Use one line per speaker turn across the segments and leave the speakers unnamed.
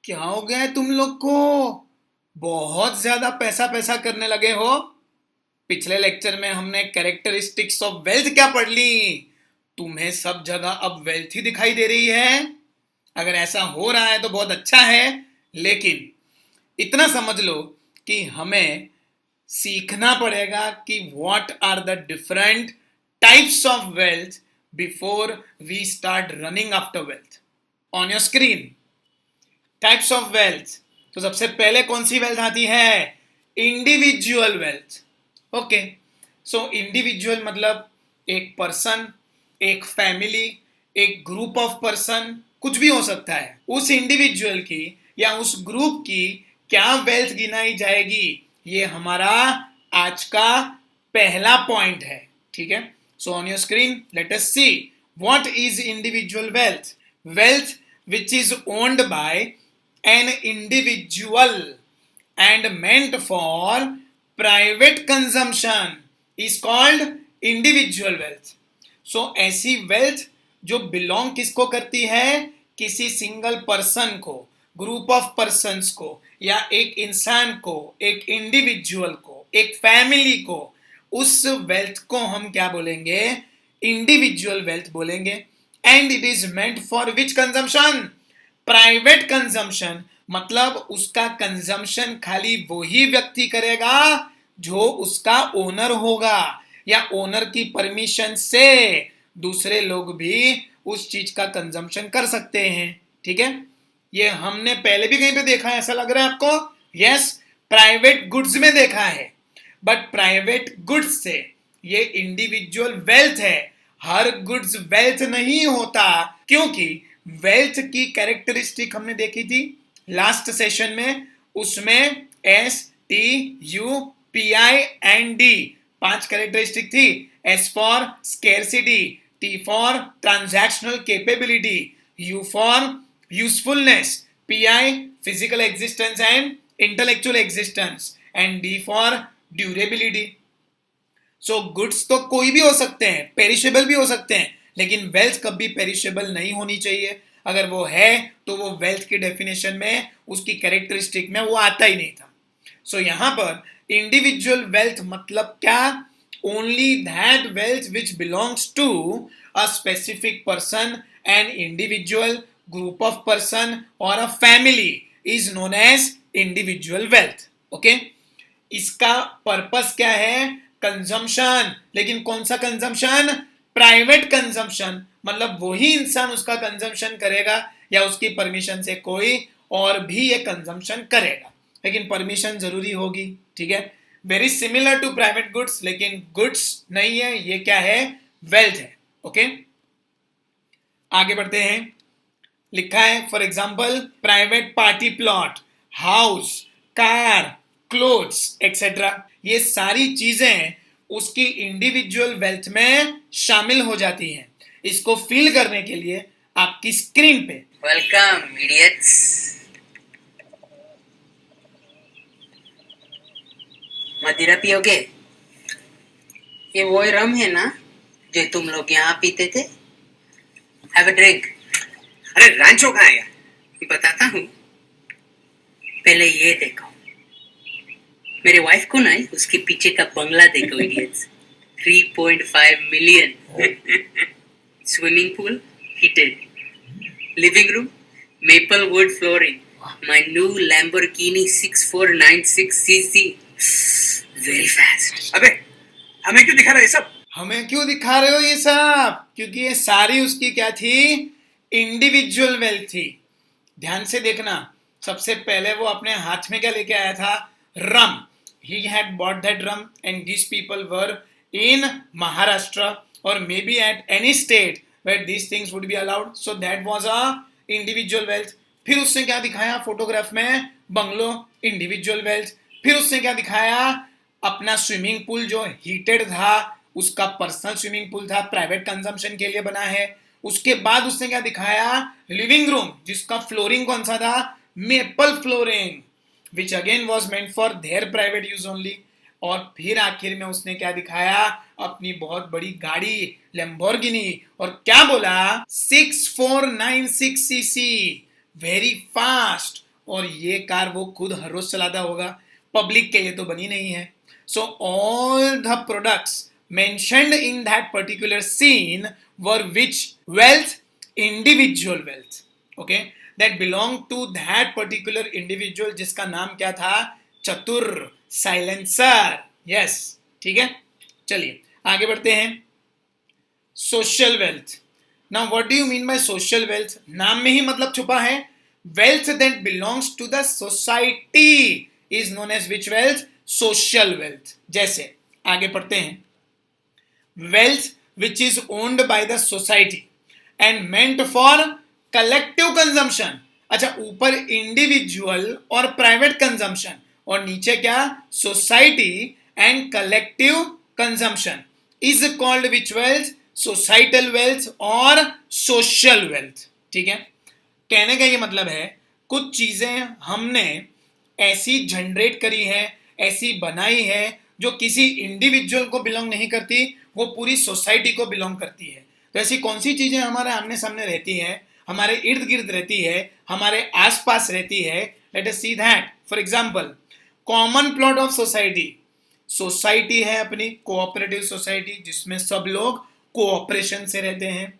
क्या हो गया है तुम लोग को? बहुत ज्यादा पैसा पैसा करने लगे हो। पिछले लेक्चर में हमने कैरेक्टरिस्टिक्स ऑफ वेल्थ क्या पढ़ ली। तुम्हें सब जगह अब वेल्थ ही दिखाई दे रही है। अगर ऐसा हो रहा है तो बहुत अच्छा है, लेकिन इतना समझ लो कि हमें सीखना पड़ेगा कि what are the different types of wealth before we start running after wealth. On your screen, types of wealth. तो सबसे पहले कौन सी वेल्थ आती है? Individual wealth. Okay, so individual मतलब एक पर्सन, एक फैमिली, एक ग्रुप ऑफ पर्सन, कुछ भी हो सकता है। उस इंडिविजुअल की या उस ग्रुप की क्या वेल्थ गिनाई जाएगी, ये हमारा आज का पहला पॉइंट है। ठीक है, so on your screen let us see what is individual wealth. Wealth which is owned by an individual and meant for private consumption is called individual wealth. So ऐसी wealth जो belong किसको करती है? किसी single person को, group of persons को, या एक इंसान को, एक इंडिविजुअल को, एक फैमिली को, उस वेल्थ को हम क्या बोलेंगे? इंडिविजुअल वेल्थ बोलेंगे। And it is meant for which consumption? Private consumption. मतलब उसका कंजम्पशन खाली वही व्यक्ति करेगा जो उसका ओनर होगा, या ओनर की परमिशन से दूसरे लोग भी उस चीज का कंजम्पशन कर सकते हैं। ठीक है, ये हमने पहले भी कहीं पे देखा है, ऐसा लग रहा है आपको? यस, प्राइवेट गुड्स में देखा है। बट प्राइवेट गुड्स से ये इंडिविजुअल वेल्थ है। हर गुड्स वेल्थ नहीं होता, क्योंकि वेल्थ की कैरेक्टरिस्टिक हमने देखी थी लास्ट सेशन में। उसमें S T U P I and D 5 characteristic थी। S for scarcity, T for transactional capability, U for usefulness, P I physical existence and intellectual existence, and D for durability. So goods तो कोई भी हो सकते हैं, perishable भी हो सकते हैं, लेकिन वेल्थ कभी पेरिशेबल नहीं होनी चाहिए। अगर वो है तो वो वेल्थ की डेफिनेशन में, उसकी कैरेक्टरिस्टिक में वो आता ही नहीं था। सो यहां पर इंडिविजुअल वेल्थ मतलब क्या? Only that wealth which belongs to a specific person, an individual, group of person और a family is known as individual wealth. Okay, इसका पर्पस क्या है? कंजम्पशन। लेकिन कौन सा कंजम्पशन? Private consumption. मतलब वही इंसान उसका कंजम्पशन करेगा या उसकी परमिशन से कोई और भी ये कंजम्पशन करेगा, लेकिन परमिशन जरूरी होगी। ठीक है, very similar to private goods, लेकिन गुड्स नहीं है, ये क्या है? वेल्थ है। ओके, आगे बढ़ते हैं। लिखा है for example private party plot, house, car, clothes etcetera. ये सारी चीजें उसकी इंडिविजुअल वेल्थ में शामिल हो जाती हैं। इसको फील करने के लिए आपकी स्क्रीन पे
वेलकम इडियट्स। मदिरा पियोगे? ये वो रम है ना जो तुम लोग यहाँ पीते थे? Have a drink.
अरे रैंचो कहाँ है?
बताता हूँ, पहले ये देखो। मेरे वाइफ को ना उसके पीछे का बंगला देखो idiots. 3.5 million. Swimming pool heated, living room maple wood flooring, my new Lamborghini 6496cc, very fast.
अबे हमें क्यों दिखा रहा है ये सब?
हमें क्यों दिखा रहे हो ये सब? क्योंकि ये सारी उसकी क्या थी? इंडिविजुअल वेल्थ थी। ध्यान से देखना, सबसे पहले वो अपने हाथ में क्या लेके आया था? रम। He had bought that rum and these people were in Maharashtra or maybe at any state where these things would be allowed. So that was a individual wealth. फिर उसने क्या दिखाया फोटोग्राफ में? Bungalow, individual wealth. फिर उसने क्या दिखाया? अपना स्विमिंग पूल जो हीटेड था, उसका पर्सनल स्विमिंग पूल था, प्राइवेट कंजम्पशन के लिए बना है। उसके बाद उसने क्या दिखाया? लिविंग रूम, जिसका फ्लोरिंग कौन सा था? Maple flooring, which again was meant for their private use only. और फिर आखिर में उसने क्या दिखाया? अपनी बहुत बड़ी गाड़ी लैम्बोर्गिनी, और क्या बोला? 6496 सीसी, वेरी फास्ट। और ये कार वो खुद हर रोज चलाता होगा, पब्लिक के लिए तो बनी नहीं है. So all the products mentioned in that particular scene were which wealth? Individual wealth. Okay, that belong to that particular individual जिसका नाम क्या था? चतुर, साइलेंसर. यस, ठीक है. चलिए आगे बढ़ते हैं. Social wealth. Now what do you mean by social wealth? नाम में ही मतलब छुपा है. Wealth that belongs to the society is known as which wealth? Social wealth. जैसे आगे पढ़ते हैं. wealth which is owned by the society and meant for collective consumption. अच्छा, ऊपर इंडिविजुअल और प्राइवेट कंजम्पशन और नीचे क्या? Society and collective consumption is called which wealth? Societal wealth और सोशल वेल्थ. ठीक है. कहने का ये मतलब है कुछ चीजें हमने ऐसी जनरेट करी है, ऐसी बनाई है जो किसी इंडिविजुअल को बिलोंग नहीं करती, वो पूरी सोसाइटी को बिलोंग करती है. तो ऐसी कौन सी चीजें हमारे आमने सामने रहती है, हमारे इर्द गिर्द रहती है, हमारे आसपास रहती है? Let us see that. For example, common plot of society. Society है अपनी कोऑपरेटिव सोसाइटी जिसमें सब लोग कोऑपरेशन से रहते हैं.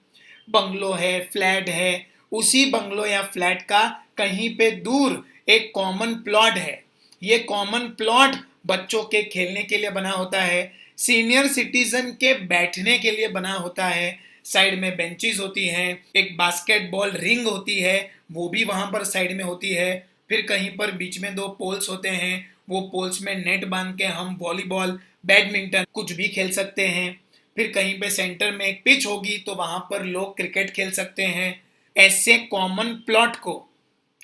बंगलो है, फ्लैट है, उसी बंगलो या फ्लैट का कहीं पे दूर एक कॉमन प्लॉट है. ये कॉमन प्लॉट बच्चों के खेलने के लिए बना होता है, सीनियर सिटीजन के बैठने के लिए बना होता है. साइड में बेंचेस होती हैं, एक बास्केटबॉल रिंग होती है, वो भी वहां पर साइड में होती है. फिर कहीं पर बीच में 2 पोल्स होते हैं, वो पोल्स में नेट बांध के हम वॉलीबॉल, बैडमिंटन कुछ भी खेल सकते हैं. फिर कहीं पे सेंटर में एक पिच होगी तो वहां पर लोग क्रिकेट खेल सकते हैं. ऐसे कॉमन प्लॉट को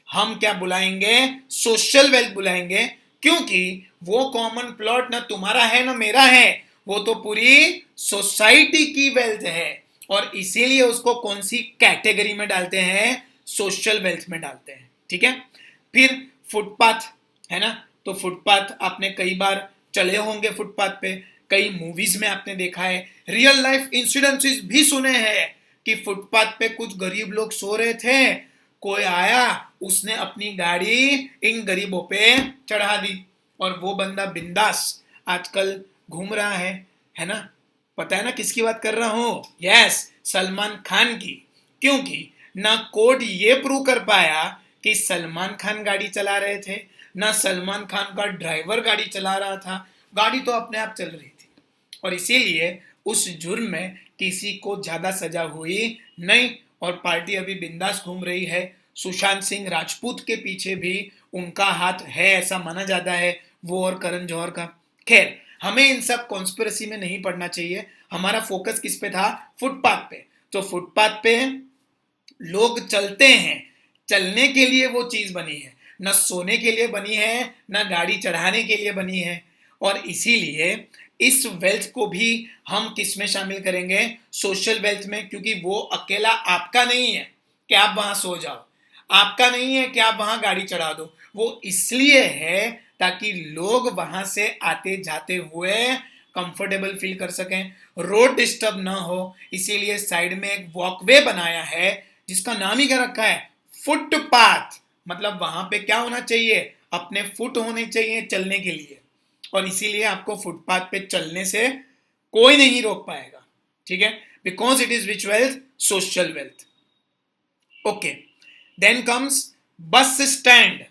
हम क्या बुलाएंगे? सोशल वेल्थ बुलाएंगे, क्योंकि वो कॉमन प्लॉट ना तुम्हारा है ना मेरा है, वो तो पूरी सोसाइटी की वेल्थ है. और इसीलिए उसको कौन सी कैटेगरी में डालते हैं? सोशल वेल्थ में डालते हैं. ठीक है. फिर फुटपाथ है ना, तो फुटपाथ आपने कई बार चले होंगे फुटपाथ पे, कई मूवीज में आपने देखा है, रियल लाइफ इंसिडेंसेस भी सुने हैं कि फुटपाथ पे कुछ गरीब लोग सो रहे थे, कोई आया, उसने अपनी गाड़ी इन गरीबों पे चढ़ा दी और वो बंदा बिंदास आजकल घूम रहा है ना. पता है ना किसकी बात कर रहा हूं? यस, सलमान खान की. क्योंकि ना कोर्ट ये प्रूव कर पाया कि सलमान खान गाड़ी चला रहे थे, ना सलमान खान का ड्राइवर गाड़ी चला रहा था, गाड़ी तो अपने आप चल रही थी. और इसीलिए उस जुर्म में किसी को ज्यादा सजा हुई नहीं और पार्टी अभी बिंदास घूम रही है. सुशांत सिंह राजपूत के पीछे भी उनका हाथ है ऐसा माना जाता है, वो और करण जौहर का. खैर, हमें इन सब कॉन्स्पिरेसी में नहीं पड़ना चाहिए. हमारा फोकस किस पे था? फुटपाथ पे. तो फुटपाथ पे लोग चलते हैं, चलने के लिए वो चीज बनी है, न सोने के लिए बनी है, न गाड़ी चढ़ाने के लिए बनी है. और इसीलिए इस वेल्थ को भी हम किस में शामिल करेंगे? सोशल वेल्थ में. क्योंकि वो अकेला आपका नहीं है कि आप वहां सो जाओ, आपका नहीं है कि आप वहां गाड़ी चढ़ा दो. वो इसलिए है ताकि लोग वहां से आते जाते हुए कंफर्टेबल फील कर सकें, रोड डिस्टर्ब ना हो. इसीलिए साइड में एक वॉकवे बनाया है जिसका नाम ही क्या रखा है? फुटपाथ. मतलब वहां पे क्या होना चाहिए? अपने फुट होने चाहिए चलने के लिए. और इसीलिए आपको फुटपाथ पे चलने से कोई नहीं रोक पाएगा. ठीक है. Because it is which wealth? Social wealth. Okay. Then comes bus stand.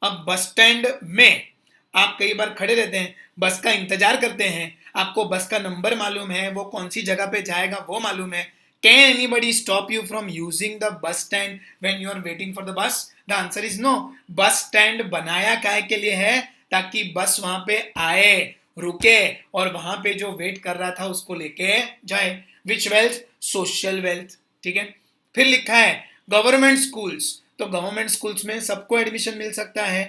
अब बस स्टैंड में आप कई बार खड़े रहते हैं, बस का इंतजार करते हैं, आपको बस का नंबर मालूम है, वो कौन सी जगह पे जाएगा वो मालूम है. Can anybody stop you from using the bus stand when you are waiting for the bus? The answer is no. Bus stand बनाया काहे के लिए है? ताकि बस वहां पे आए, रुके और वहां पे जो वेट कर रहा था उसको लेके जाए. विच वेल्थ? Social wealth. ठीक है. फिर लिखा है गवर्नमेंट स्कूल्स. तो गवर्नमेंट स्कूल्स में सबको एडमिशन मिल सकता है.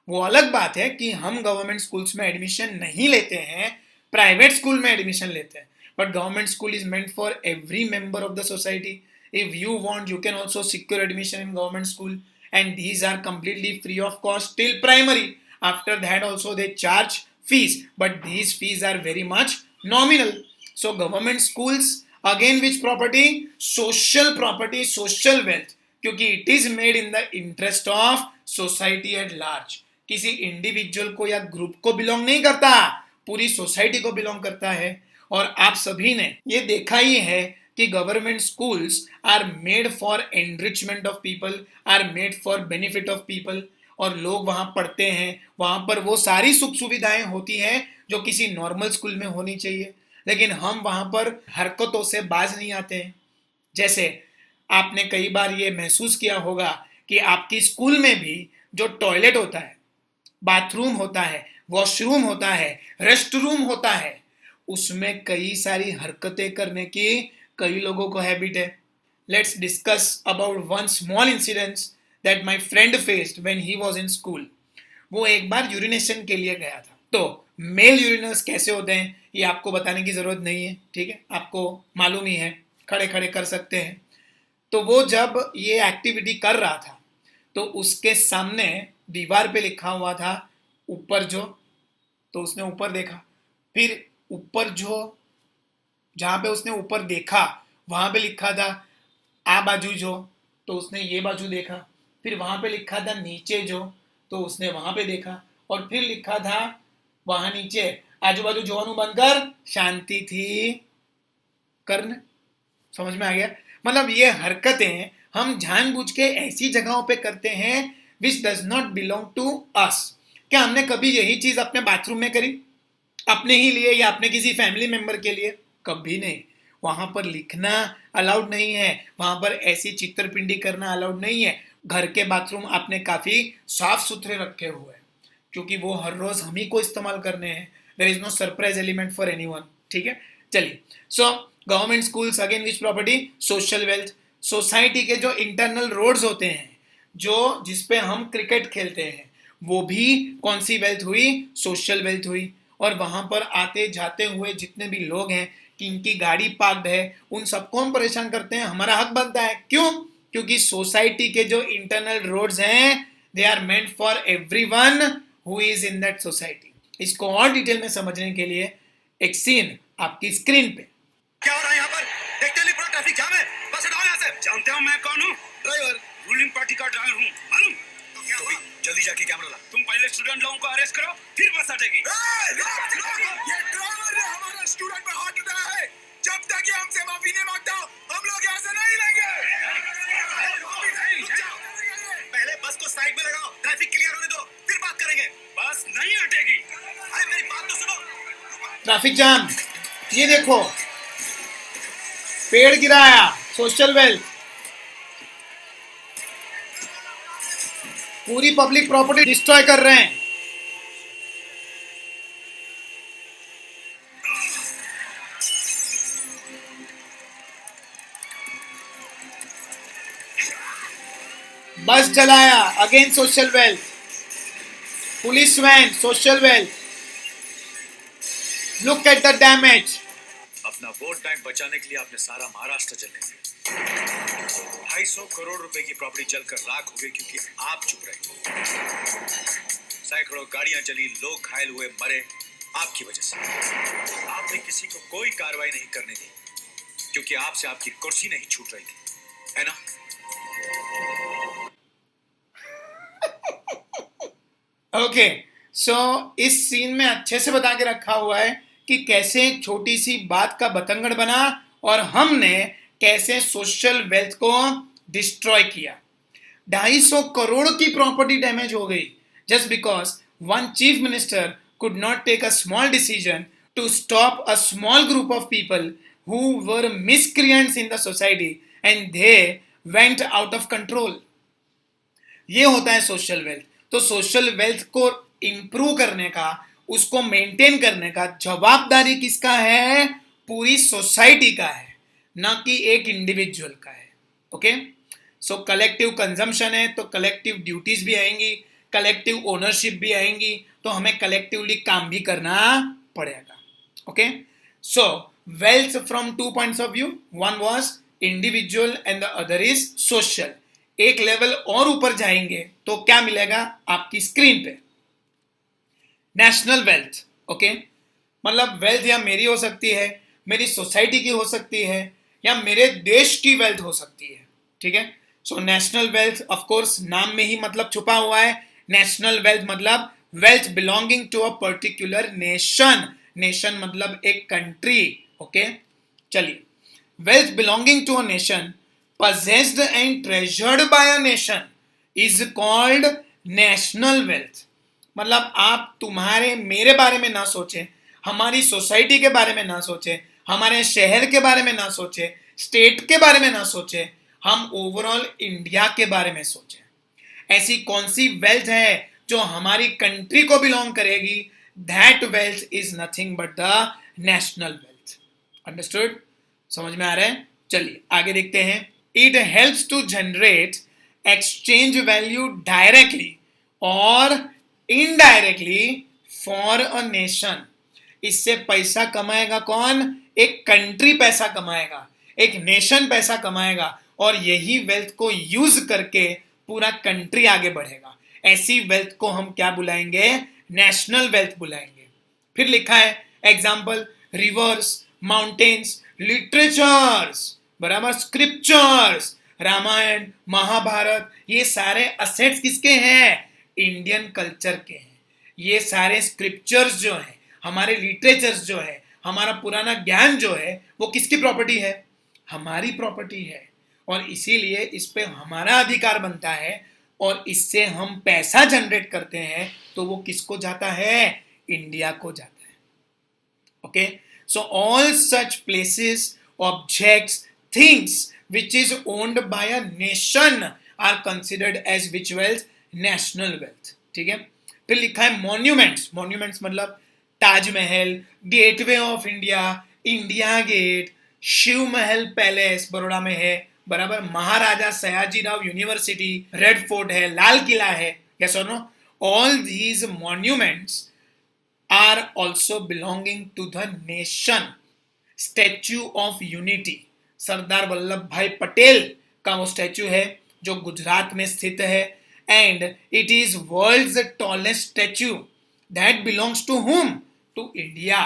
वो अलग बात है कि हम गवर्नमेंट स्कूल्स में एडमिशन नहीं लेते हैं, प्राइवेट स्कूल में एडमिशन लेते हैं. But government school is meant for every member of the society. If you want you can also secure admission in government school and these are completely free of cost till primary. After that also they charge fees, but these fees are very much nominal. So government schools again which property? Social property, social wealth. क्योंकि it is made in the interest of society at large. किसी individual को या group को belong नहीं करता, पूरी society को belong करता है। और आप सभी ने ये देखा ही है कि government schools are made for enrichment of people, are made for benefit of people, और लोग वहां पढ़ते हैं, वहां पर वो सारी सुख सुविधाएं होती हैं जो किसी नॉर्मल स्कूल में होनी चाहिए। लेकिन हम वहां पर हरकतों से बाज नहीं आते हैं। जैसे आपने कई बार ये महसूस किया होगा कि आपकी स्कूल में भी जो टॉयलेट होता है, बाथरूम होता है, वॉशरूम होता है, रेस्ट रूम होता है, उसमें कई सारी हरकतें करने की कई लोगों को हैबिट है। Let's discuss about one small incident that my friend faced when he was in school. वो एक बार यूरिनेशन के लिए गया था। तो मेल यूरिनर्स कैसे होते हैं ये आपको बताने की जरूरत नहीं है, ठीक है, आपको मालूम ही है, खड़े खड़े कर सकते हैं। तो वो जब ये एक्टिविटी कर रहा था तो उसके सामने दीवार पे लिखा हुआ था ऊपर जो, तो उसने ऊपर देखा, फिर ऊपर जो, जहां पे उसने ऊपर देखा वहां पे लिखा था आ बाजू जो, तो उसने ये बाजू देखा। फिर वहां पे लिखा था नीचे जो, तो उसने वहां पे देखा। और फिर लिखा था वहां नीचे आजू बाजू जोવાનું बंद कर, शांति थी करने। समझ में आ गया? मतलब ये हरकतें हम जानबूझ के ऐसी जगहों पे करते हैं which does not belong to us. क्या हमने कभी यही चीज अपने बाथरूम में करी, अपने ही लिए या अपने किसी फैमिली मेंबर के लिए? कभी नहीं। वहां पर लिखना अलाउड नहीं है, वहां पर ऐसी चित्रपिंडी करना अलाउड नहीं है। घर के बाथरूम आपने काफी साफ सुथरे रखे हुए हैं क्योंकि वो हर रोज हम ही को इस्तेमाल करने हैं। There is no surprise element for anyone, ठीक है। चलिए, so government schools again which property, social wealth. Society के जो इंटरनल रोड्स होते हैं, जो जिसपे हम क्रिकेट खेलते हैं, वो भी कौन सी वेल्थ हुई? सोशल वेल्थ हुई। और वहां पर आते जाते हुए जितने भी लोग हैं कि इनकी गाड़ी पार्क्ड है, उन सबको हम परेशान करते हैं, हमारा हक बनता है। क्यों? क्योंकि सोसाइटी के जो इंटरनल रोड्स हैं they are meant for everyone who is in that society. इसको और डिटेल में समझने के लिए एक सीन आपकी स्क्रीन पे।
क्या हो रहा है यहाँ पर? देखते ही पूरा ट्रैफिक जाम है। बस हटाओ यहाँ से। जानते हो मैं कौन हूँ? ड्राइवर, रूलिंग पार्टी का ड्राइवर हूँ, मालूम? तो क्या हुआ? जल्दी जाके कैमरा ला। तुम पहले स्टूडेंट लोगों को अरेस्ट करो, फिर बस हटेगी। ये ड्राइवर ने हमारा स्टूडेंट पे हाथ उठाया है। जब तक ये हमसे माफी नहीं मांगता, हम लोग यहाँ से नहीं लेंगे। पहले बस को साइड में लगाओ, ट्रैफिक क्लियर होने दो, फिर बात करेंगे। बस नहीं हटेगी। अरे मेरी बात तो सुनो।
ट्रैफिक जाम, ये देखो, पेड़ गिराया, सोशल वेल्थ, पूरी पब्लिक प्रॉपर्टी डिस्ट्रॉय कर रहे हैं। बस जलाया, again social wealth. Police van, social wealth. Look at the damage.
अपना वोट बैंक बचाने के लिए आपने सारा महाराष्ट्र जलने दिया। 250 करोड़ रुपए की प्रॉपर्टी जलकर राख हो गई क्योंकि आप चुप रहे। सैकड़ों गाड़ियां जली, लोग घायल हुए, मरे आपकी वजह से। आपने किसी को कोई कार्रवाई नहीं करने दी क्योंकि आपसे आपकी कुर्सी नहीं छूट रही थी, है ना?
ओके, सो इस सीन में अच्छे से बता के रखा हुआ है कि कैसे एक छोटी सी बात का बतंगड़ बना और हमने कैसे सोशल वेल्थ को डिस्ट्रॉय किया। 250 करोड़ की प्रॉपर्टी डैमेज हो गई just because one chief minister could not take a small decision to stop a small group of people who were miscreants in the society and they went out of control. ये होता है social wealth. तो social wealth को improve करने का, उसको maintain करने का जवाबदारी किसका है? पूरी सोसाइटी का है, ना कि एक इंडिविजुअल का है। ओके, सो कलेक्टिव कंजम्पशन है तो कलेक्टिव ड्यूटीज भी आएंगी, कलेक्टिव ओनरशिप भी आएंगी, तो हमें कलेक्टिवली काम भी करना पड़ेगा। Okay, so wealth from 2 points of view, one was individual and the other is social. एक लेवल और ऊपर जाएंगे तो क्या मिलेगा आपकी स्क्रीन पे? National wealth. ओके, मतलब वेल्थ या मेरी हो सकती है, मेरी सोसाइटी की हो सकती है, या मेरे देश की वेल्थ हो सकती है, ठीक है। So national wealth of course नाम में ही मतलब छुपा हुआ है. नेशनल वेल्थ मतलब wealth belonging to a particular nation. Nation मतलब एक कंट्री. ओके, चलिए. Wealth belonging to a nation possessed and treasured by a nation is called national wealth. मतलब आप तुम्हारे मेरे बारे में ना सोचे, हमारी सोसाइटी के बारे में ना सोचे, हमारे शहर के बारे में ना सोचे, स्टेट के बारे में ना सोचे, हम ओवरऑल इंडिया के बारे में सोचे. ऐसी कौन सी वेल्थ है जो हमारी कंट्री को बिलोंग करेगी? That wealth is nothing but the national wealth. Understood? समझ में आ रहा है? चलिए आगे देखते हैं. It helps to generate exchange value directly or indirectly for a nation. इससे पैसा कमाएगा कौन? एक कंट्री पैसा कमाएगा, एक नेशन पैसा कमाएगा, और यही वेल्थ को यूज करके पूरा कंट्री आगे बढ़ेगा. ऐसी वेल्थ को हम क्या बुलाएंगे? नेशनल वेल्थ बुलाएंगे. फिर लिखा है एग्जाम्पल, रिवर्स, माउंटेन्स, लिटरेचर्स, बराबर, स्क्रिप्चर्स, रामायण, महाभारत, ये सारे असेट्स किसके हैं? इंडियन कल्चर के हैं. ये सारे स्क्रिप्चर्स जो हैं, हमारे लिटरेचर्स जो है, हमारा पुराना ज्ञान जो है, वो किसकी प्रॉपर्टी है? हमारी प्रॉपर्टी है. और इसीलिए इस पे हमारा अधिकार बनता है, और इससे हम पैसा जनरेट करते हैं, तो वो किसको जाता है? इंडिया को जाता है. Okay, so all such places, objects, things which is owned by a nation are considered as which wealth? National wealth. ठीक है. फिर लिखा है मॉन्यूमेंट्स. मॉन्यूमेंट्स मतलब Taj Mahal, gateway of India, India gate, Shiv Mahal palace Baroda में है, बराबर, Maharaja Sayajirao university, red fort है, लाल किला है. यस और no? All these monuments are also belonging to the nation. Statue of unity, Sardar Vallabh Bhai Patel का वो स्टैच्यू है जो गुजरात में स्थित है, and it is world's tallest statue. That belongs to whom? To India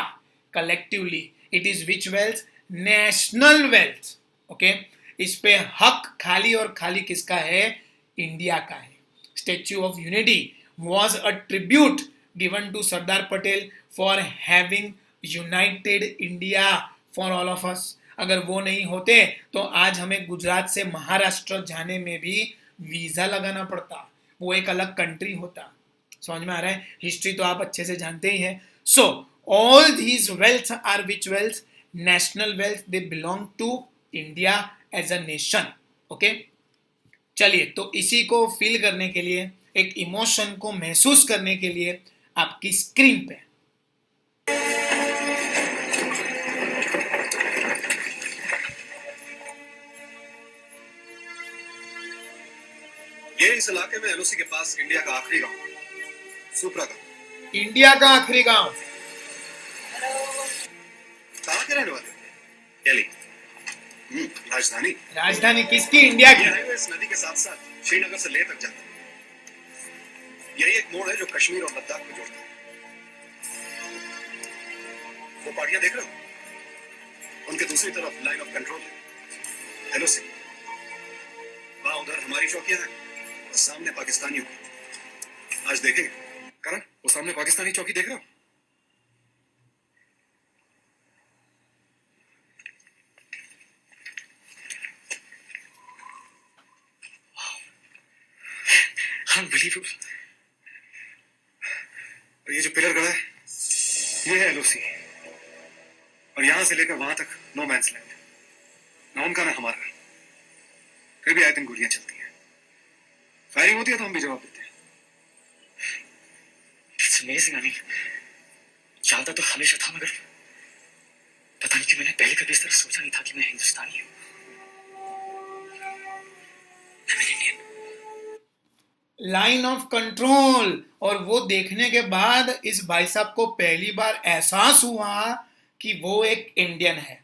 collectively. It is which wealth? National wealth. Okay, इस पे हक खाली और खाली किसका है? इंडिया का है. Statue of unity was a tribute given to Sardar Patel for having united India for all of us. अगर वो नहीं होते तो आज हमें गुजरात से महाराष्ट्र जाने में भी वीजा लगाना पड़ता, वो एक अलग कंट्री होता. समझ में आ रहा है? हिस्ट्री तो आप अच्छे से जानते ही हैं. So all these wealth are which wealth? National wealth. They belong to India as a nation. Okay, चलिए, तो इसी को फील करने के लिए, एक इमोशन को महसूस करने के लिए आपकी स्क्रीन पे
ये इस इलाके में एलओसी के पास इंडिया का आखिरी गांव, सुप्रा का.
इंडिया का आखिरी गांव.
कहाँ के रहने वाले? दिल्ली. राजधानी.
राजधानी किसकी? इंडिया की.
ये हाईवे इस नदी के साथ साथ श्रीनगर से लेह तक जाता है. यही एक मोड़ है जो कश्मीर और लद्दाख को जोड़ता है. वो पहाड़ियां देख रहे हो? उनके दूसरी तरफ लाइन ऑफ कंट्रोल है, एलओसी. वहां उधर हमारी चौकियां हैं, और सामने पाकिस्तानियों की. आज देखेंगे. करण, वो सामने पाकिस्तानी चौकी देख रहे हो? Unbelievable. और ये जो पिलर गड़ा है, ये है एलओसी. और यहां से लेकर वहां तक नो मैंस लैंड. ना उनका ना हमारा. फिर भी आए दिन गोलियां चलती हैं, फायरिंग होती है तो हम भी जवाब देते हैं.
It's amazing. I mean, जानता तो हमेशा था, मगर पता नहीं कि मैंने पहले कभी इस तरह सोचा नहीं था कि मैं हिंदुस्तानी हूँ. I'm an Indian.
Line of control. और वो देखने के बाद इस भाई साहब को पहली बार एहसास हुआ कि वो एक इंडियन है.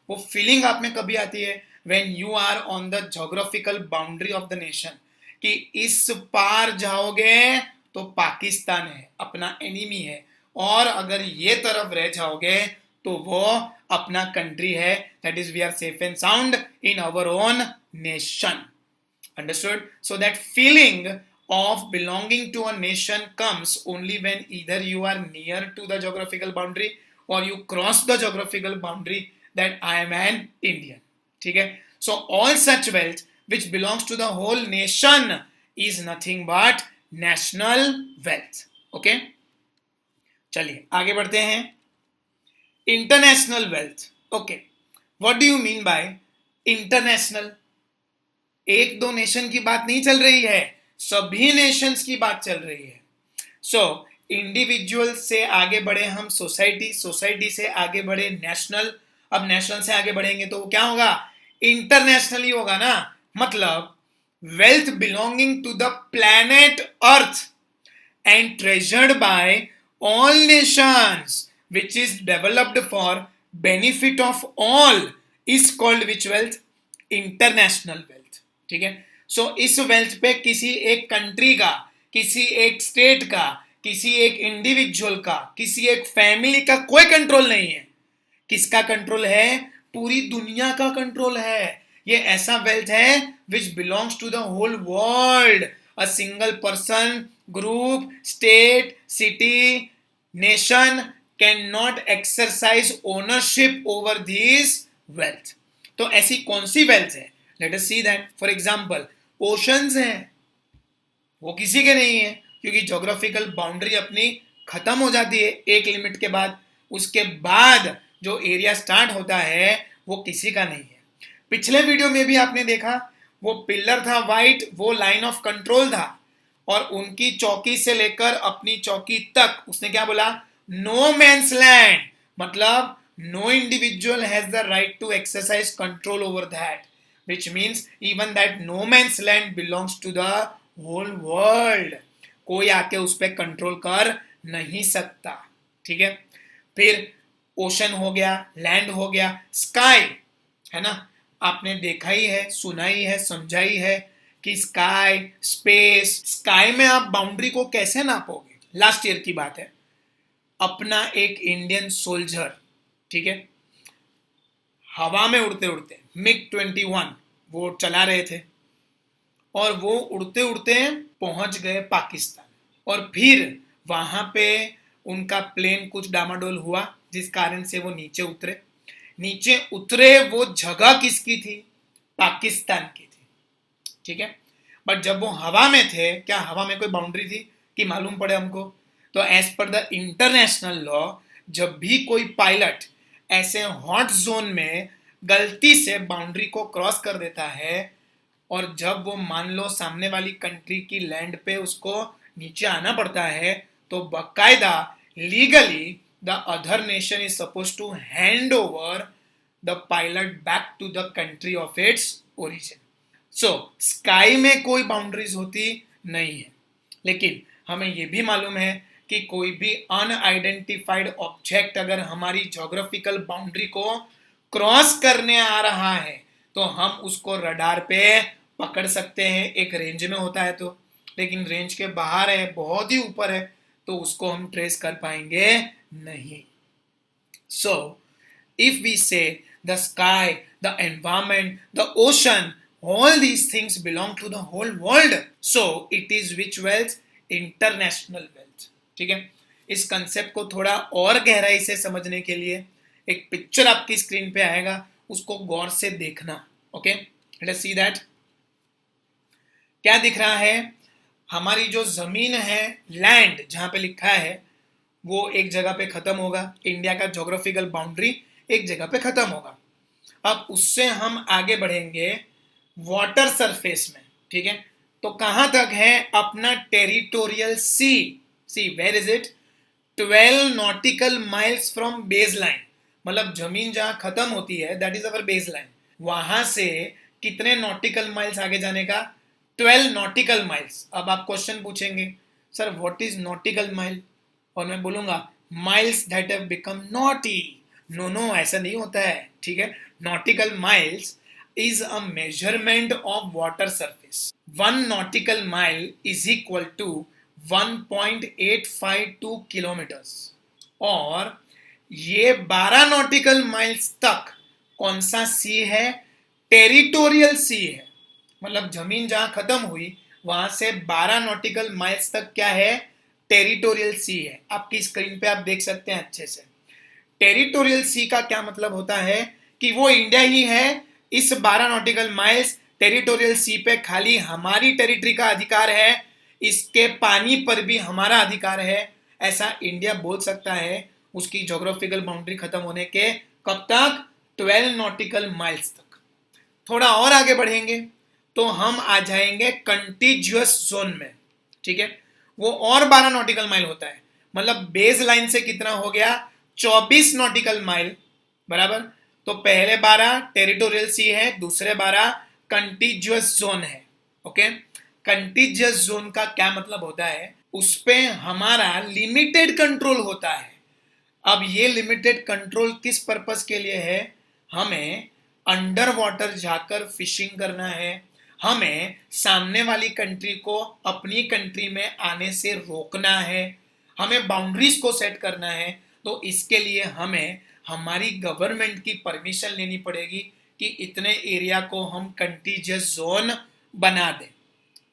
वो फीलिंग आप में कभी आती है when you are on the geographical boundary of the nation, कि इस पार जाओगे तो पाकिस्तान है, अपना एनिमी है, और अगर ये तरफ रह जाओगे तो वो अपना कंट्री है. That is we are safe and sound in our own nation. Understood? So that feeling of belonging to a nation comes only when either you are near to the geographical boundary or you cross the geographical boundary that I am an Indian. ठीक है? So all such wealth which belongs to the whole nation is nothing but national wealth. Okay? चलिए आगे बढ़ते हैं. International wealth. Okay, what do you mean bye international? एक दो nation की बात नहीं चल रही है, सभी नेशंस की बात चल रही है. सो इंडिविजुअल से आगे बढ़े हम सोसाइटी, सोसाइटी से आगे बढ़े नेशनल, अब नेशनल से आगे बढ़ेंगे तो क्या होगा? इंटरनेशनल ही होगा ना. मतलब wealth belonging to the planet Earth and treasured by all nations, which is developed for benefit of all, is called which wealth? International wealth. ठीक है? सो इस वेल्थ पे किसी एक कंट्री का, किसी एक स्टेट का, किसी एक इंडिविजुअल का, किसी एक फैमिली का कोई कंट्रोल नहीं है. किसका कंट्रोल है? पूरी दुनिया का कंट्रोल है. ये ऐसा वेल्थ है which belongs to the whole world. A single person, group, state, city, nation cannot exercise ownership over this wealth. तो ऐसी कौन सी वेल्थ है? Let us see that. For example, oceans हैं, वो किसी के नहीं है क्योंकि जोग्राफिकल बाउंड्री अपनी खत्म हो जाती है एक लिमिट के बाद. उसके बाद जो एरिया स्टार्ट होता है वो किसी का नहीं है. पिछले वीडियो में भी आपने देखा वो पिलर था वाइट, वो लाइन ऑफ कंट्रोल था और उनकी चौकी से लेकर अपनी चौकी तक उसने क्या बोला? No man's land. मतलब no individual has the right to exercise control over that, which means even that no man's land belongs to the whole world. कोई आके उस पर कंट्रोल कर नहीं सकता. ठीक है? फिर ओशन हो गया, लैंड हो गया, स्काई है ना. आपने देखा ही है, सुना ही है, समझा ही है कि स्काई, स्पेस, स्काई में आप बाउंड्री को कैसे नापोगे? लास्ट ईयर की बात है, अपना एक इंडियन सोल्जर, ठीक है, हवा में उड़ते उड़ते MiG-21 वो चला रहे थे और वो उड़ते उड़ते पहुंच गए पाकिस्तान. और फिर वहां पे उनका प्लेन कुछ डामाडोल हुआ जिस कारण से वो नीचे उतरे. नीचे उतरे वो जगह किसकी थी? पाकिस्तान की थी. ठीक है? बट जब वो हवा में थे, क्या हवा में कोई बाउंड्री थी कि मालूम पड़े हमको? तो as per the international law, जब भी कोई पायलट ऐसे हॉट जोन में गलती से बाउंड्री को क्रॉस कर देता है और जब वो मान लो सामने वाली कंट्री की लैंड पे उसको नीचे आना पड़ता है, तो बकायदा legally the other nation is supposed to hand over the pilot back to the country of its origin. So, sky में कोई बाउंड्रीज होती नहीं है, लेकिन हमें यह भी मालूम है कि कोई भी अनआइडेंटिफाइड ऑब्जेक्ट अगर हमारी ज्योग्राफिकल बाउंड्री को क्रॉस करने आ रहा है तो हम उसको रडार पे पकड़ सकते हैं. एक रेंज में होता है तो, लेकिन रेंज के बाहर है, बहुत ही ऊपर है, तो उसको हम ट्रेस कर पाएंगे नहीं. So, if we say the sky, the environment, the ocean, all these things belong to the whole world, so it is which wealth? International wealth. ठीक है? इस कंसेप्ट को थोड़ा और गहराई से समझने के लिए एक पिक्चर आपकी स्क्रीन पे आएगा, उसको गौर से देखना. Okay, let us see that. क्या दिख रहा है? हमारी जो जमीन है, लैंड जहां पे लिखा है, वो एक जगह पे खत्म होगा. इंडिया का ज्योग्राफिकल बाउंड्री एक जगह पे खत्म होगा. अब उससे हम आगे बढ़ेंगे वाटर सरफेस में. ठीक है? तो कहां तक है? अपना territorial sea. Sea where is it? 12 nautical miles from base line. मतलब जमीन जहां खत्म होती है, that is our base line. वहां से कितने नॉटिकल माइल्स आगे जाने का? 12 नॉटिकल माइल्स. अब आप क्वेश्चन पूछेंगे, sir what is nautical mile? और मैं बोलूंगा miles that have become naughty. No, ऐसा नहीं होता है. ठीक है? Nautical miles is a measurement of water surface. 1 nautical mile is equal to 1.852 kilometres. और ये 12 नॉटिकल माइल्स तक कौन सा सी है? टेरिटोरियल सी है. मतलब जमीन जहां खत्म हुई वहां से 12 नॉटिकल माइल्स तक क्या है, टेरिटोरियल सी है। आपकी स्क्रीन पे आप देख सकते हैं अच्छे से। टेरिटोरियल सी का क्या मतलब होता है कि वो इंडिया ही है। इस 12 नॉटिकल माइल्स टेरिटोरियल सी पे खाली हमारी टेरिटरी का अधिकार है, इसके पानी पर भी हमारा अधिकार है, ऐसा इंडिया बोल सकता है उसकी ज्योग्राफिकल बाउंड्री खत्म होने के कब तक, 12 नॉटिकल माइल्स तक। थोड़ा और आगे बढ़ेंगे तो हम आ जाएंगे कंटिजियस जोन में, ठीक है। वो और 12 नॉटिकल माइल होता है, मतलब बेस लाइन से कितना हो गया, 24 नॉटिकल माइल, बराबर। तो पहले 12 टेरिटोरियल सी है, दूसरे 12 कंटिजियस जोन है। ओके, कंटिजियस जोन का क्या मतलब होता है, उस पे हमारा लिमिटेड कंट्रोल होता है। अब ये लिमिटेड कंट्रोल किस पर्पस के लिए है, हमें अंडर वाटर जाकर फिशिंग करना है, हमें सामने वाली कंट्री को अपनी कंट्री में आने से रोकना है, हमें बाउंड्रीज को सेट करना है। तो इसके लिए हमें हमारी गवर्नमेंट की परमिशन लेनी पड़ेगी कि इतने एरिया को हम कंटिजियस जोन बना दें।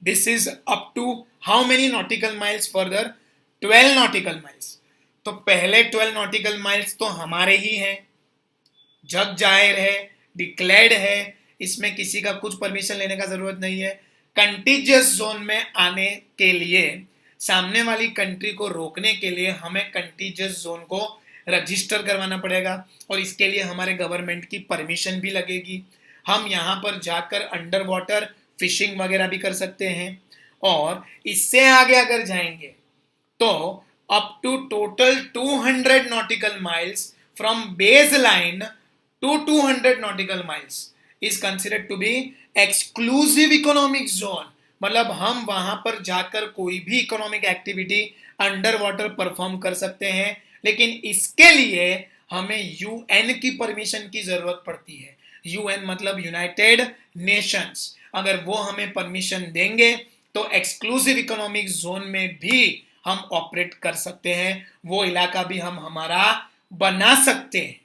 This is up to how many nautical miles further, 12 nautical miles. तो पहले 12 नॉटिकल माइल्स तो हमारे ही हैं, जग जाहिर है, डिक्लेयर्ड है, इसमें किसी का कुछ परमिशन लेने का जरूरत नहीं है। कंटिजियस जोन में आने के लिए, सामने वाली कंट्री को रोकने के लिए हमें कंटिजियस जोन को रजिस्टर करवाना पड़ेगा और इसके लिए हमारे गवर्नमेंट की परमिशन भी लगेगी। हम यहाँ पर जाकर अंडर वाटर फिशिंग वगैरह भी कर सकते हैं। और इससे आगे अगर जाएंगे तो up to total 200 nautical miles from base line to 200 nautical miles is considered to be exclusive economic zone। मतलब हम वहां पर जाकर कोई भी economic activity under water perform कर सकते हैं, लेकिन इसके लिए हमें यूएन की परमिशन की जरूरत पड़ती है। यूएन मतलब यूनाइटेड नेशंस। अगर वो हमें परमिशन देंगे तो एक्सक्लूसिव इकोनॉमिक जोन में भी हम ऑपरेट कर सकते हैं, वो इलाका भी हम हमारा बना सकते हैं।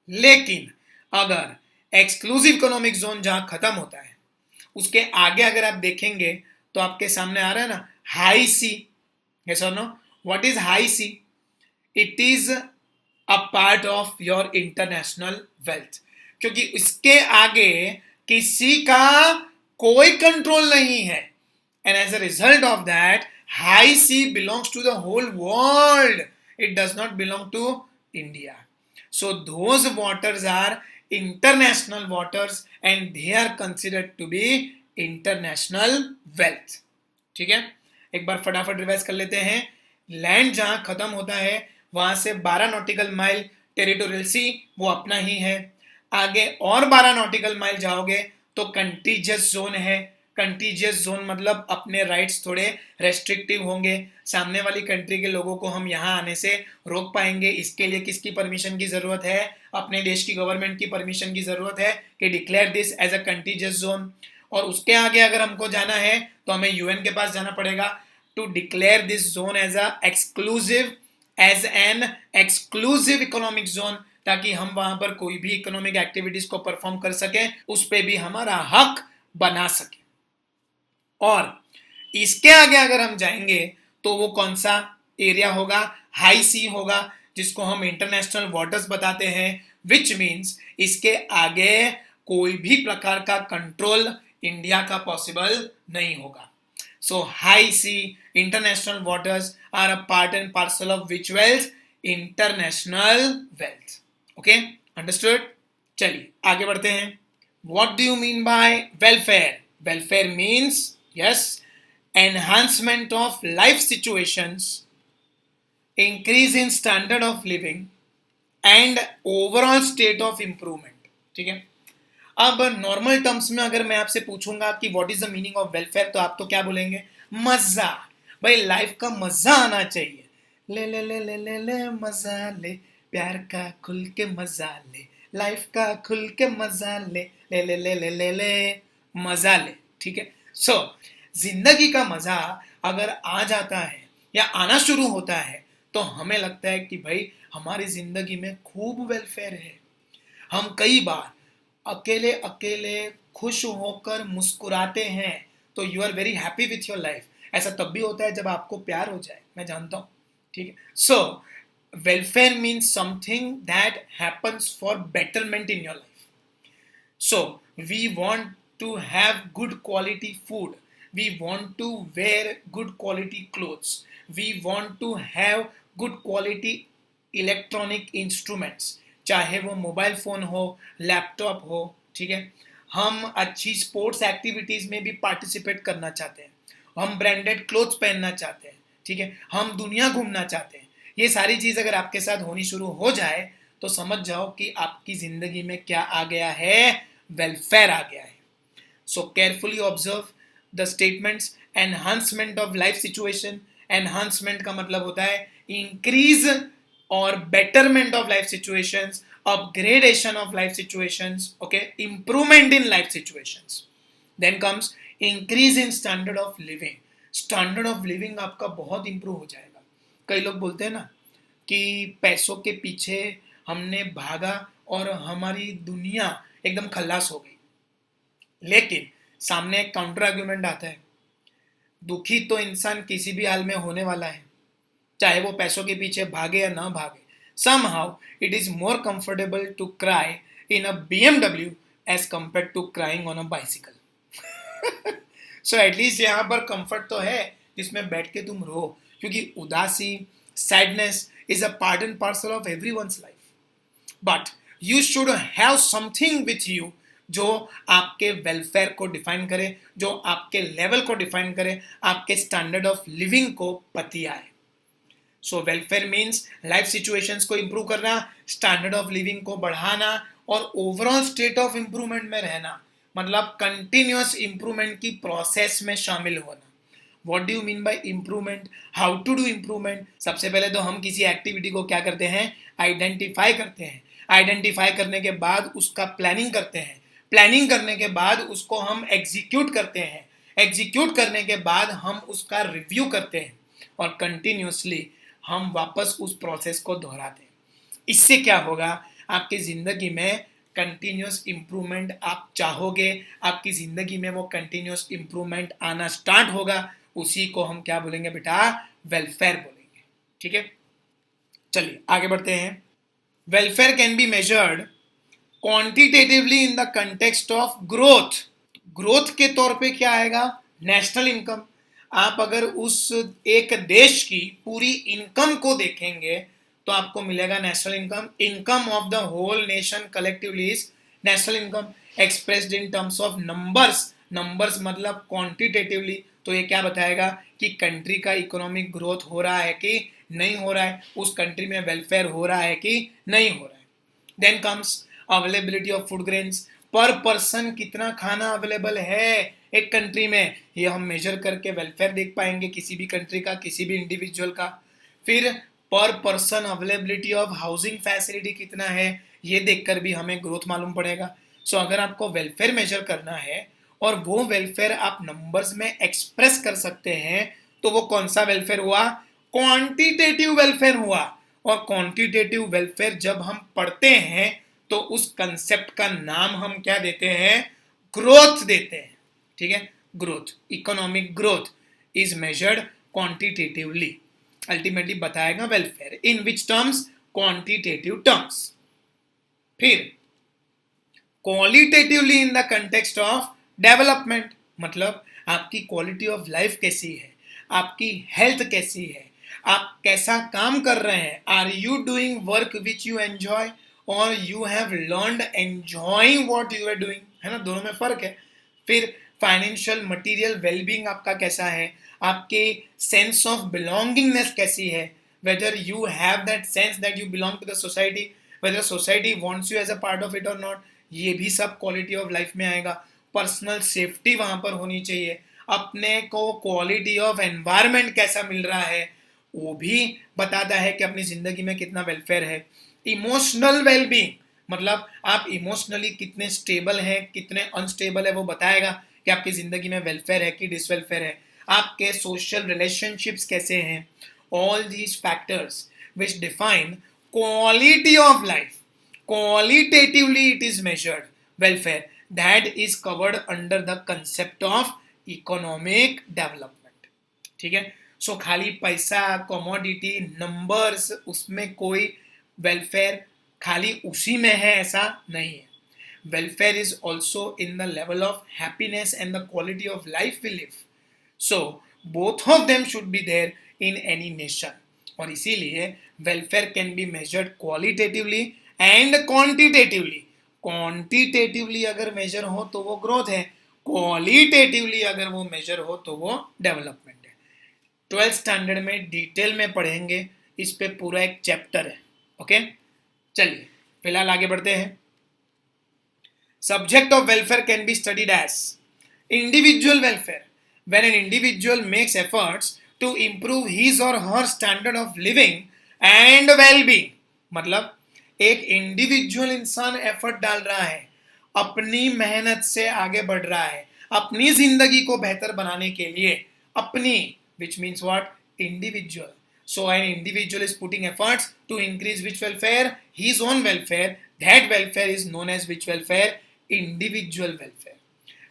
लेकिन अगर एक्सक्लूसिव इकोनॉमिक जोन जहां खत्म होता है उसके आगे अगर आप देखेंगे तो आपके सामने आ रहा है ना हाई सी। यस और no, what is high sea? It is a part of your international wealth, क्योंकि इसके आगे किसी का कोई कंट्रोल नहीं है। And as a result of that high sea belongs to the whole world, it does not belong to India. So those waters are international waters and they are considered to be international wealth। ठीक है, एक बार फटाफट revise कर लेते हैं। Land जहां खत्म होता है वहां से 12 नॉटिकल माइल टेरिटोरियल सी, वो अपना ही है। आगे और 12 नॉटिकल माइल जाओगे तो कंटिजियस जोन है। कंटिजियस जोन मतलब अपने राइट्स थोड़े रेस्ट्रिक्टिव होंगे, सामने वाली कंट्री के लोगों को हम यहाँ आने से रोक पाएंगे। इसके लिए किसकी परमिशन की जरूरत है? अपने देश की गवर्नमेंट की परमिशन की जरूरत है कि declare this as a contiguous zone. और उसके आगे अगर हमको जाना है तो हमें यूएन के पास जाना पड़ेगा to declare this zone as an exclusive economic zone, ताकि हम वहां पर कोई भी इकोनॉमिक एक्टिविटीज को परफॉर्म कर सकें, उस पर भी हमारा हक बना सके। और इसके आगे अगर हम जाएंगे तो वो कौन सा एरिया होगा? हाई सी होगा, जिसको हम इंटरनेशनल वाटर्स बताते हैं, विच मीन्स इसके आगे कोई भी प्रकार का कंट्रोल इंडिया का पॉसिबल नहीं होगा। So high sea international waters are a part and parcel of which wealth? International wealth. Okay, understood? चलिए आगे बढ़ते हैं। What do you mean by welfare? Welfare means yes, enhancement of life situations, increase in standard of living and overall state of improvement। ठीक है, अब normal terms में अगर मैं आपसे पूछूंगा कि what is the meaning of welfare, तो आप तो क्या बोलेंगे? मजा। भाई लाइफ का मजा आना चाहिए। ले ले ले ले ले ले मजा ले, प्यार का खुल के मजा ले, लाइफ का खुल के मजा ले, ले ले ले ले ले ले मजा ले। ठीक है, सो जिंदगी का मजा अगर आ जाता है या आना शुरू होता है तो हमें लगता है कि भाई हमारी जिंदगी में खूब वेलफेयर है। हम कई बार अकेले अकेले खुश होकर मुस्कुराते हैं तो you are very happy with your life. ऐसा तब भी होता है जब आपको प्यार हो जाए, मैं जानता हूँ, ठीक है। So welfare means something that happens for betterment in your life. So we want to have good quality food. We want to wear good quality clothes. We want to have good quality electronic instruments. चाहे वो mobile phone हो, laptop हो, ठीक है। हम अच्छी sports activities में भी पार्टिसिपेट करना चाहते हैं, हम ब्रांडेड क्लोथ्स पहनना चाहते हैं, ठीक है, हम दुनिया घूमना चाहते हैं। ये सारी चीज अगर आपके साथ होनी शुरू हो जाए तो समझ जाओ कि आपकी जिंदगी में क्या आ गया है, वेलफेयर आ गया है। So carefully observe the statements. Enhancement of life situation, enhancement का मतलब होता है इंक्रीज और betterment of life situations, upgradation of life situations, okay, improvement in life situations. Then comes increase in standard of living. Standard of living आपका बहुत improve हो जाएगा। कई लोग बोलते हैं ना कि पैसों के पीछे हमने भागा और हमारी दुनिया एकदम खल्लास हो गई, लेकिन सामने एक काउंटर आर्ग्यूमेंट आता है, दुखी तो इंसान किसी भी हाल में होने वाला है, चाहे वो पैसों के पीछे भागे या ना भागे। somehow it is more comfortable to cry in a BMW as compared to crying on a bicycle. So at least यहाँ पर कंफर्ट तो है जिसमें बैठ के तुम रो, क्योंकि उदासी, sadness is a part and parcel of everyone's life. But you should have something with you जो आपके वेलफेयर को डिफाइन करे, जो आपके लेवल को डिफाइन करे, आपके स्टैंडर्ड ऑफ लिविंग को पतियाए। सो वेलफेयर मीन्स लाइफ सिचुएशंस को इंप्रूव करना, स्टैंडर्ड ऑफ लिविंग को बढ़ाना और ओवरऑल स्टेट ऑफ इंप्रूवमेंट में रहना, मतलब कंटिन्यूअस इंप्रूवमेंट की प्रोसेस में शामिल होना। What do you mean by improvement, how to do improvement? सबसे पहले तो हम किसी एक्टिविटी को क्या करते हैं, आइडेंटिफाई करते हैं। आइडेंटिफाई करने के बाद उसका प्लानिंग करते हैं, प्लानिंग करने के बाद उसको हम एग्जीक्यूट करते हैं, एग्जीक्यूट करने के बाद हम उसका रिव्यू करते हैं और कंटिन्यूसली हम वापस उस प्रोसेस को दोहराते हैं। इससे क्या होगा, आपकी जिंदगी में कंटिन्यूस इंप्रूवमेंट आप चाहोगे, आपकी जिंदगी में वो कंटिन्यूस इंप्रूवमेंट आना स्टार्ट होगा। उसी को हम क्या बोलेंगे बेटा, वेलफेयर बोलेंगे। ठीक है, चलिए आगे बढ़ते हैं। Welfare can be measured quantitatively in the context of growth. Growth के तौर पे क्या आएगा, नेशनल इनकम। आप अगर उस एक देश की पूरी इनकम को देखेंगे तो आपको मिलेगा national income. Income of the whole nation collectively is national income expressed in terms of numbers. Numbers मतलब क्वांटिटेटिवली, तो ये क्या बताएगा कि कंट्री का इकोनॉमिक ग्रोथ हो रहा है कि नहीं हो रहा है, उस कंट्री में वेलफेयर हो रहा है कि नहीं हो रहा है। Then comes availability of food grains, per person कितना खाना अवेलेबल है एक कंट्री में, ये हम मेजर करके वेलफेयर देख पाएंगे किसी भी कंट्री का, किसी भी इंडिविजुअल का। फिर पर person availability of housing facility कितना है, ये देखकर भी हमें ग्रोथ मालूम पड़ेगा। सो अगर आपको वेलफेयर मेजर करना है और वो वेलफेयर आप नंबर्स में एक्सप्रेस कर सकते हैं तो वो कौन सा वेलफेयर हुआ, क्वांटिटेटिव वेलफेयर हुआ। और क्वांटिटेटिव वेलफेयर जब हम पढ़ते हैं तो उस कंसेप्ट का नाम हम क्या देते हैं, ग्रोथ देते हैं। ठीक है, growth, economic growth is measured quantitatively, ultimately बताएगा welfare in which terms, quantitative terms. फिर qualitatively in the context of development, मतलब आपकी क्वालिटी ऑफ लाइफ कैसी है, आपकी हेल्थ कैसी है, आप कैसा काम कर रहे हैं, are you doing work which you enjoy और you have learned enjoying what you are doing, है ना, दोनों में फर्क है। फिर फाइनेंशियल मटेरियल वेलबींग आपका कैसा है, आपके सेंस ऑफ बिलोंगिंगनेस कैसी है, whether you have that sense that you belong to the society, whether society wants you as a part of it और नॉट, ये भी सब क्वालिटी ऑफ लाइफ में आएगा। पर्सनल सेफ्टी वहां पर होनी चाहिए, अपने को क्वालिटी ऑफ एनवायरनमेंट कैसा मिल रहा है वो भी बताता है कि अपनी जिंदगी में कितना वेलफेयर है। इमोशनल वेलबींग मतलब आप इमोशनली कितने स्टेबल हैं, कितने अनस्टेबल है, वो बताएगा कि आपकी जिंदगी में वेलफेयर है कि डिसवेलफेयर है। आपके सोशल रिलेशनशिप्स कैसे हैं, all these factors which define quality of life. Qualitatively it is measured welfare that is covered under the concept of economic development. ठीक है, सो खाली पैसा, कमोडिटी, नंबर्स, उसमें कोई वेलफेयर खाली उसी में है ऐसा नहीं है। Welfare is also in the level of happiness and the quality of life we live. So both of them should be there in any nation. और इसीलिए welfare can be measured qualitatively and quantitatively. Quantitatively अगर measure हो तो वो growth है, qualitatively अगर वो major हो तो वो डेवलपमेंट है। 12th स्टैंडर्ड में डिटेल में पढ़ेंगे, इस पे पूरा एक चैप्टर है। ओके, चलिए फिलहाल आगे बढ़ते हैं। Subject of welfare can be studied as individual welfare, when an individual makes efforts to improve his और her standard of living and wellbeing. मतलब एक इंडिविजुअल इंसान एफर्ट डाल रहा है, अपनी मेहनत से आगे बढ़ रहा है, अपनी जिंदगी को बेहतर बनाने के लिए, अपनी, which means what? Individual. So an individual is putting efforts to increase which welfare? His own welfare. That welfare is known as which welfare? Individual welfare.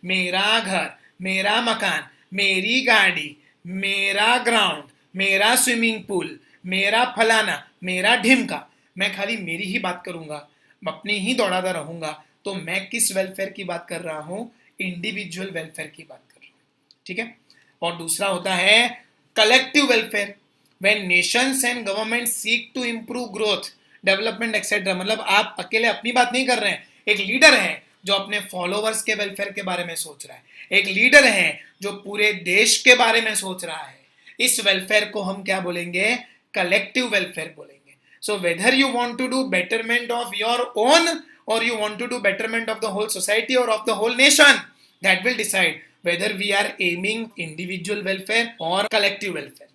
मेरा घर, मेरा मकान, मेरी गाड़ी, मेरा ग्राउंड, मेरा स्विमिंग पूल, मेरा फलाना, मेरा ढिमका, मैं खाली मेरी ही बात करूंगा, अपनी ही दौड़ाता रहूंगा, तो मैं किस वेलफेयर की बात कर रहा हूं? इंडिविजुअल वेलफेयर की बात कर रहा हूं। ठीक है, और दूसरा होता है collective welfare, when nations and government seek to improve growth, development etcetera. मतलब आप अकेले अपनी बात नहीं कर रहे हैं, एक लीडर है जो अपने फॉलोवर्स के वेलफेयर के बारे में सोच रहा है, एक लीडर है जो पूरे देश के बारे में सोच रहा है। इस वेलफेयर को हम क्या बोलेंगे? कलेक्टिव वेलफेयर बोलेंगे। So whether you want to do betterment of your own और you want to do betterment of the whole society और of the whole nation, that will decide whether we are aiming individual welfare or collective welfare.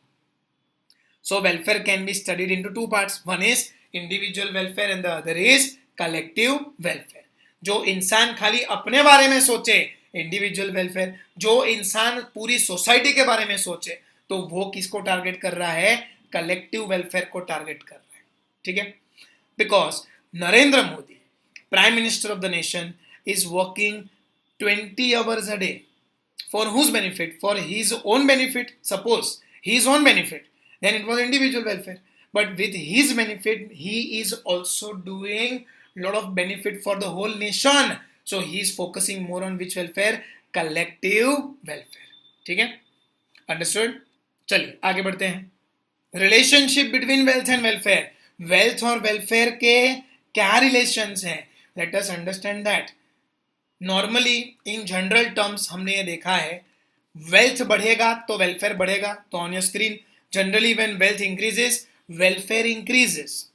So welfare can be studied into two parts. One is individual welfare and the other is collective welfare. जो इंसान खाली अपने बारे में सोचे, individual welfare. जो इंसान पूरी सोसाइटी के बारे में सोचे, तो वो किसको टारगेट कर रहा है? कलेक्टिव वेलफेयर को टारगेट कर रहा है। ठीक है, because Narendra Modi, prime minister of the nation, is working 20 hours a day. For whose benefit? For his own benefit. Suppose his own benefit, then it was individual welfare. But with his benefit, he is also doing a lot of benefit for the whole nation. So he is focusing more on which welfare? Collective welfare. ठीक है, understood? चलिए आगे बढ़ते हैं। Relationship between wealth and welfare. Wealth और welfare के क्या relations हैं? Let us understand that. Normally in general terms हमने ये देखा है, वेल्थ बढ़ेगा तो वेलफेयर बढ़ेगा। तो on your screen, generally when wealth increases, welfare increases,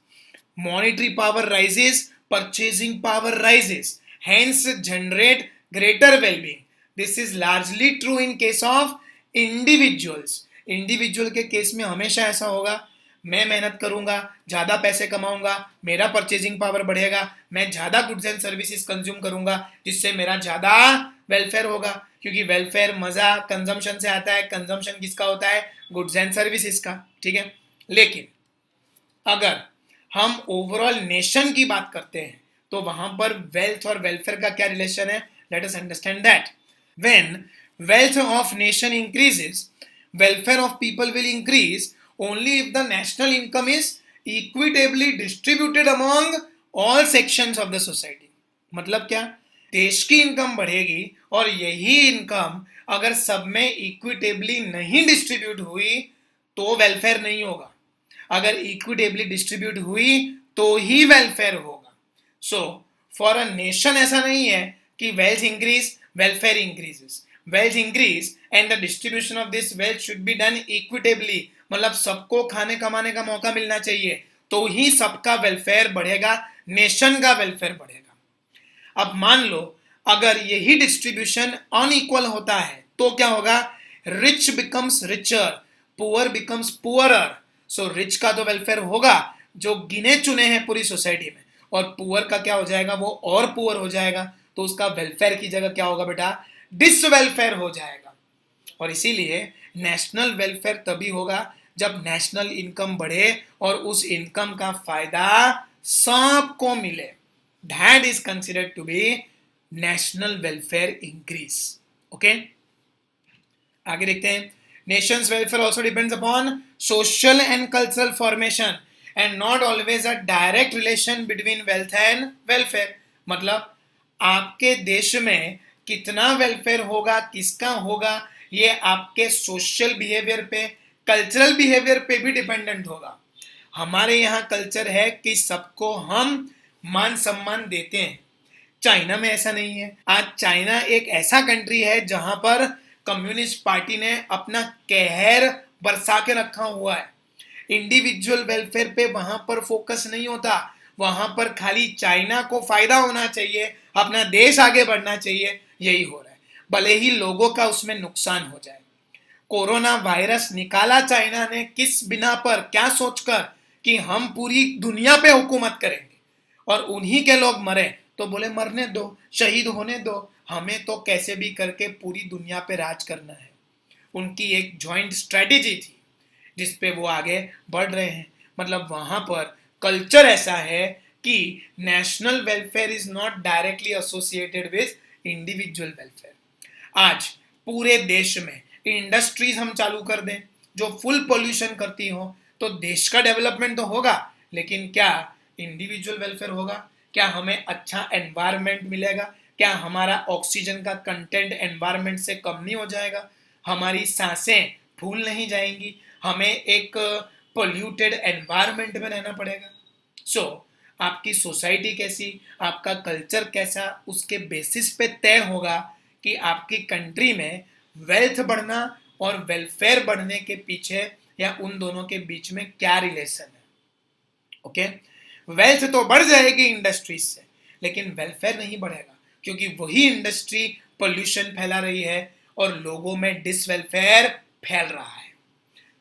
monetary power rises, purchasing power rises, hence generate greater wellbeing. This is largely true in case of individuals. Individual के case में हमेशा ऐसा होगा, मैं मेहनत करूंगा, ज्यादा पैसे कमाऊंगा, मेरा परचेजिंग पावर बढ़ेगा, मैं ज्यादा गुड्स एंड सर्विसेज कंज्यूम करूंगा, जिससे मेरा ज्यादा वेलफेयर होगा। क्योंकि वेलफेयर मजा कंजम्पशन से आता है। कंजम्पशन किसका होता है? गुड्स एंड सर्विसेज का। ठीक है, लेकिन अगर हम ओवरऑल नेशन की बात करते हैं तो वहां पर वेल्थ और वेलफेयर का क्या रिलेशन है? Let us understand that. When wealth of nation increases, welfare of people will increase only if the national income is equitably distributed among all sections of the society. मतलब क्या? देश की income बढ़ेगी और यही इनकम अगर सब में इक्विटेबली नहीं डिस्ट्रीब्यूट हुई तो वेलफेयर नहीं होगा। अगर इक्विटेबली डिस्ट्रीब्यूट हुई तो ही वेलफेयर होगा। सो फॉर अ नेशन ऐसा नहीं है कि wealth increase, welfare increases. Wealth increase and the distribution of this wealth should be done equitably. मतलब सबको खाने कमाने का मौका मिलना चाहिए, तो ही सबका वेलफेयर बढ़ेगा, नेशन का वेलफेयर बढ़ेगा। अब मान लो अगर यही डिस्ट्रीब्यूशन अनइक्वल होता है तो क्या होगा? Rich becomes richer, poor becomes poorer. So rich का तो वेलफेयर होगा जो गिने चुने हैं पूरी सोसाइटी में, और पुअर का क्या हो जाएगा? वो और पुअर हो जाएगा। तो उसका वेलफेयर की जगह क्या होगा बेटा? डिसवेलफेयर हो जाएगा। और इसीलिए नेशनल वेलफेयर तभी होगा जब नेशनल इनकम बढ़े और उस इनकम का फायदा सबको मिले। That is considered to be national welfare increase. Okay, आगे देखते हैं. Nation's welfare also depends upon social and cultural formation and not always a direct relation between wealth and welfare. मतलब आपके देश में कितना वेलफेयर होगा, किसका होगा, ये आपके सोशल बिहेवियर पे, कल्चरल बिहेवियर पे भी डिपेंडेंट होगा. हमारे यहाँ कल्चर है कि सबको हम मान सम्मान देते हैं. चाइना में ऐसा नहीं है. आज चाइना एक ऐसा कंट्री है जहां पर कम्युनिस्ट पार्टी ने अपना कहर बरसा के रखा हुआ है. इंडिविजुअल वेलफेयर पे वहां पर फोकस नहीं होता. वहां पर खाली चाइना को फायदा होना चाहिए, अपना देश आगे बढ़ना चाहिए. यही हो रहा है, भले ही लोगों का उसमें नुकसान हो जाए. कोरोना वायरस निकाला चाइना ने किस बिना पर, क्या सोचकर कि हम पूरी दुनिया पे हुकूमत करेंगे और उन्हीं के लोग मरे तो बोले मरने दो, शहीद होने दो, हमें तो कैसे भी करके पूरी दुनिया पे राज करना है. उनकी एक जॉइंट स्ट्रेटेजी थी जिसपे वो आगे बढ़ रहे हैं. मतलब वहां पर कल्चर ऐसा है कि national welfare is not directly associated with individual welfare. आज पूरे देश में इंडस्ट्रीज हम चालू कर दें जो फुल पोल्यूशन करती हो तो देश का डेवलपमेंट तो होगा, लेकिन क्या इंडिविजुअल वेलफेयर होगा? क्या हमें अच्छा एनवायरनमेंट मिलेगा? क्या हमारा ऑक्सीजन का कंटेंट एनवायरनमेंट से कम नहीं हो जाएगा? हमारी सांसें फूल नहीं जाएंगी? हमें एक पोल्यूटेड एनवायरनमेंट में रहना पड़ेगा. सो आपकी सोसाइटी कैसी, आपका कल्चर कैसा, उसके बेसिस पे तय होगा कि आपकी कंट्री में वेल्थ बढ़ना और वेलफेयर बढ़ने के पीछे या उन दोनों के बीच में क्या रिलेशन है. ओके, वेल्थ तो बढ़ जाएगी इंडस्ट्रीज से, लेकिन वेलफेयर नहीं बढ़ेगा क्योंकि वही इंडस्ट्री पोल्यूशन फैला रही है और लोगों में डिसवेलफेयर फैल रहा है.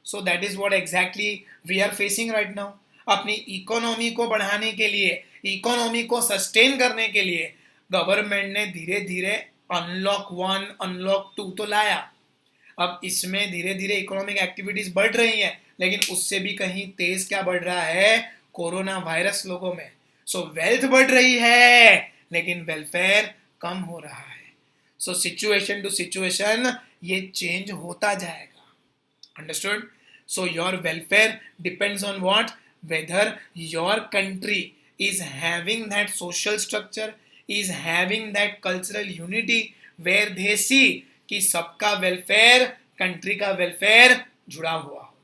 So that is what exactly we are facing right now. अपनी इकोनॉमी को बढ़ाने के लिए, इकोनॉमी को सस्टेन करने के लिए गवर्नमेंट ने धीरे धीरे अनलॉक 1, अनलॉक 2 तो लाया. अब इसमें धीरे धीरे इकोनॉमिक एक्टिविटीज बढ़ रही हैं, लेकिन उससे भी कहीं तेज क्या बढ़ रहा है? कोरोना वायरस लोगों में. सो वेल्थ बढ़ रही है लेकिन वेलफेयर कम हो रहा है. सो सिचुएशन टू सिचुएशन ये चेंज होता जाएगा. Understood? So your welfare depends on what? Whether your country is having that social structure, is having that cultural unity where they see कि सबका वेलफेयर, कंट्री का welfare जुड़ा हुआ हो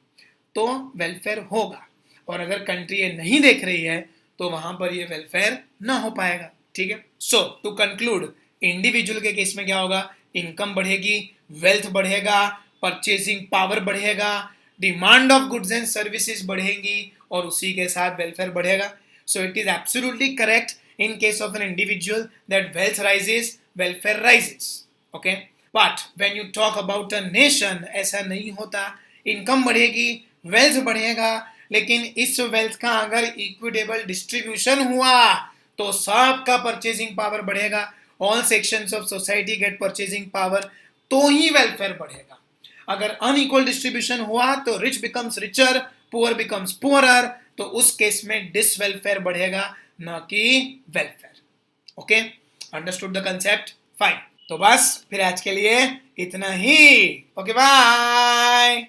तो वेलफेयर होगा. और अगर कंट्री ये नहीं देख रही है तो वहां पर ये वेलफेयर ना हो पाएगा. ठीक है. सो टू कंक्लूड, इंडिविजुअल के केस में क्या होगा? इनकम बढ़ेगी, वेल्थ बढ़ेगा, परचेसिंग पावर बढ़ेगा, demand of goods and services बढ़ेंगी और उसी के साथ वेलफेयर बढ़ेगा. So it is absolutely correct in case of an individual that wealth rises, welfare rises. Okay, but when you talk about a nation ऐसा नहीं होता. इनकम बढ़ेगी, वेल्थ बढ़ेगा, लेकिन इस वेल्थ का अगर इक्विटेबल डिस्ट्रीब्यूशन हुआ तो सबका परचेसिंग पावर बढ़ेगा. All sections of society get purchasing power तो ही वेलफेयर बढ़ेगा. अगर अनइक्वल डिस्ट्रीब्यूशन हुआ तो rich becomes richer, poor becomes poorer, तो उस केस में डिसवेलफेयर बढ़ेगा न कि welfare. Okay, understood the concept? Fine. तो बस फिर आज के लिए इतना ही. Okay, bye.